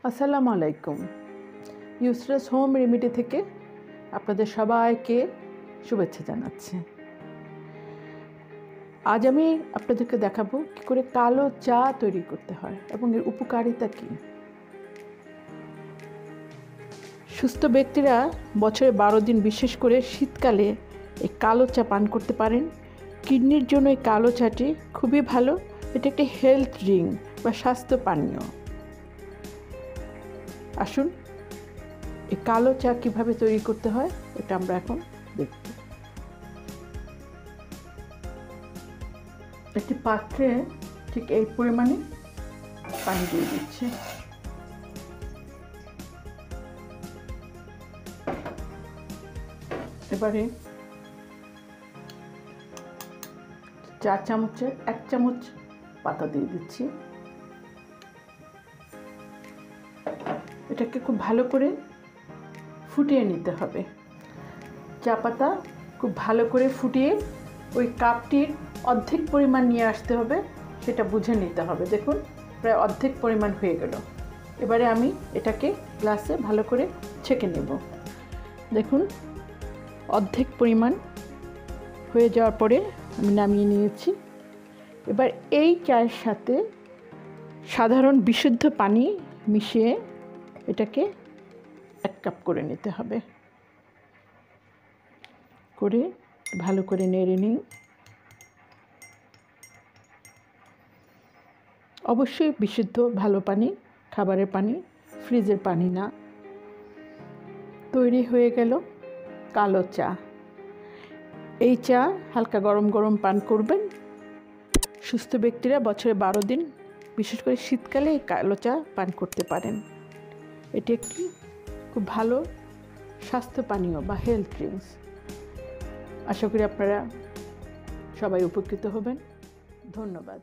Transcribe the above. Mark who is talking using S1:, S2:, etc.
S1: আসসালামু আলাইকুম। ইউসরাস home remedy থেকে আপনাদের সবাইকে শুভেচ্ছা জানাচ্ছি। আজ আমি আপনাদেরকে দেখাবো কী করে কালো চা তৈরি করতে হয় এবং এর উপকারিতা কী। সুস্থ ব্যক্তিরা বছরে 12 দিন বিশেষ করে শীতকালে এই কালো চা পান করতে পারেন। কিডনির জন্য এই কালো চাটি খুবই ভালো। এটা একটি হেলথ ড্রিঙ্ক বা স্বাস্থ্য পানীয়। আসুন এই কালো চা কীভাবে তৈরি করতে হয় এটা আমরা এখন দেখব। একটি পাত্রে ঠিক এই পরিমাণে পানি দিয়ে দিচ্ছি। এবারে 4 চামচের 1 চামচ পাতা দিয়ে দিচ্ছি। এটাকে খুব ভালো করে ফুটিয়ে নিতে হবে। চা পাতা খুব ভালো করে ফুটিয়ে ওই কাপটির অর্ধেক পরিমাণ নিয়ে আসতে হবে, সেটা বুঝে নিতে হবে। দেখুন প্রায় অর্ধেক পরিমাণ হয়ে গেল। এবারে আমি এটাকে গ্লাসে ভালো করে ছেঁকে নেব। দেখুন অর্ধেক পরিমাণ হয়ে যাওয়ার পরে আমি নামিয়ে নিয়েছি। এবার এই চায়ের সাথে সাধারণ বিশুদ্ধ পানি মিশিয়ে এটাকে 1 কাপ করে নিতে হবে। করে ভালো করে নেড়ে নিই। অবশ্যই বিশুদ্ধ ভালো পানি, খাবারের পানি, ফ্রিজের পানি না। তৈরি হয়ে গেল কালো চা। এই চা হালকা গরম গরম পান করবেন। সুস্থ ব্যক্তিরা বছরে 12 দিন বিশেষ করে শীতকালে এই কালো চা পান করতে পারেন। এটি একটি খুব ভালো স্বাস্থ্য পানীয় বা হেলথ ড্রিঙ্কস। আশা করি আপনারা সবাই উপকৃত হবেন। ধন্যবাদ।